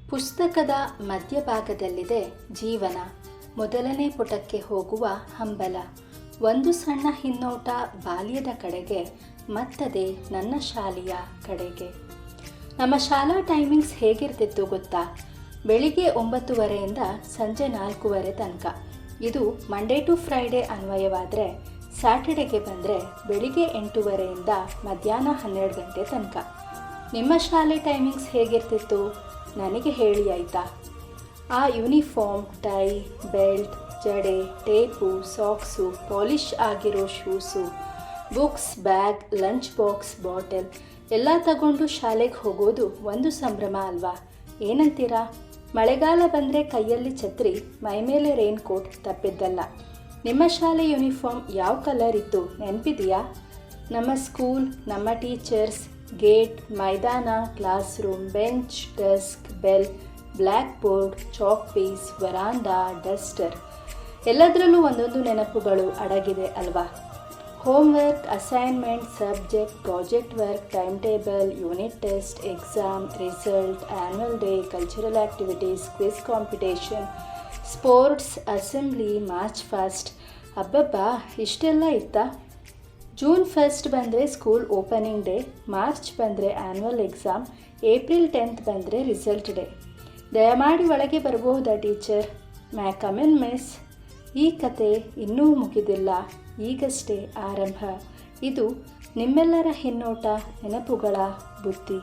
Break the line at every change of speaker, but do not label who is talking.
ಪುಸ್ತಕದ ಮಧ್ಯಭಾಗದಲ್ಲಿದೆ ಜೀವನ. ಮೊದಲನೇ ಪುಟಕ್ಕೆ ಹೋಗುವ ಹಂಬಲ. ಒಂದು ಸಣ್ಣ ಹಿನ್ನೋಟ ಬಾಲ್ಯದ ಕಡೆಗೆ, ಮತ್ತದೇ ನನ್ನ ಶಾಲೆಯ ಕಡೆಗೆ. ನಮ್ಮ ಶಾಲಾ ಟೈಮಿಂಗ್ಸ್ ಹೇಗಿರ್ತಿತ್ತು ಗೊತ್ತಾ? ಬೆಳಿಗ್ಗೆ 9:30ಯಿಂದ ಸಂಜೆ 4:00 ತನಕ. ಇದು ಮಂಡೇ ಟು ಫ್ರೈಡೇ ಅನ್ವಯವಾದರೆ, ಸ್ಯಾಟರ್ಡೆಗೆ ಬಂದರೆ ಬೆಳಿಗ್ಗೆ 8:30ಯಿಂದ ಮಧ್ಯಾಹ್ನ 12 ಗಂಟೆ ತನಕ. ನಿಮ್ಮ ಶಾಲೆ ಟೈಮಿಂಗ್ಸ್ ಹೇಗಿರ್ತಿತ್ತು? ನನಗೆ ಹೇಳಿ ಆಯಿತಾ? ಆ ಯೂನಿಫಾರ್ಮ್, ಟೈ, ಬೆಲ್ಟ್, ಜಡೆ, ಟೇಪು, ಸಾಕ್ಸು, ಪಾಲಿಷ್ ಆಗಿರೋ shoes, books, bag, lunch box, bottle ಎಲ್ಲ ತಗೊಂಡು ಶಾಲೆಗೆ ಹೋಗೋದು ಒಂದು ಸಂಭ್ರಮ ಅಲ್ವಾ? ಏನಂತೀರಾ? ಮಳೆಗಾಲ ಬಂದರೆ ಕೈಯಲ್ಲಿ ಛತ್ರಿ, ಮೈಮೇಲೆ ರೈನ್ ಕೋಟ್ ತಪ್ಪಿದ್ದಲ್ಲ. ನಿಮ್ಮ ಶಾಲೆ ಯೂನಿಫಾರ್ಮ್ ಯಾವ ಕಲರ್ ಇತ್ತು ನೆನಪಿದೆಯಾ? ನಮ್ಮ ಸ್ಕೂಲ್, ನಮ್ಮ ಟೀಚರ್ಸ್, ಗೇಟ್, ಮೈದಾನ, class room, bench, desk, bell, black board, chalk piece, ವರಾಂಡಾ, ಡಸ್ಟರ್ ಎಲ್ಲದರಲ್ಲೂ ಒಂದೊಂದು ನೆನಪುಗಳು ಅಡಗಿದೆ ಅಲ್ವಾ? Homework, assignment, subject, project work, time table, unit test, exam, result, annual day, cultural activities, quiz competition, sports, assembly, march past. ಅಬ್ಬಬ್ಬಾ, ಇಷ್ಟೆಲ್ಲ ಇತ್ತಾ? June 1 ಬಂದರೆ ಸ್ಕೂಲ್ ಓಪನಿಂಗ್ ಡೇ, ಮಾರ್ಚ್ ಬಂದರೆ ಆ್ಯನ್ಯುವಲ್ ಎಕ್ಸಾಮ್, ಏಪ್ರಿಲ್ 10 ಬಂದರೆ ರಿಸಲ್ಟ್ ಡೇ. ದಯಮಾಡಿ ಒಳಗೆ ಬರಬಹುದಾ teacher? May come in miss? ಈ ಕತೆ ಇನ್ನೂ ಮುಗಿದಿಲ್ಲ, ಈಗಷ್ಟೇ ಆರಂಭ. ಇದು ನಿಮ್ಮೆಲ್ಲರ ಹಿನ್ನೋಟ, ನೆನಪುಗಳ ಬುತ್ತಿ.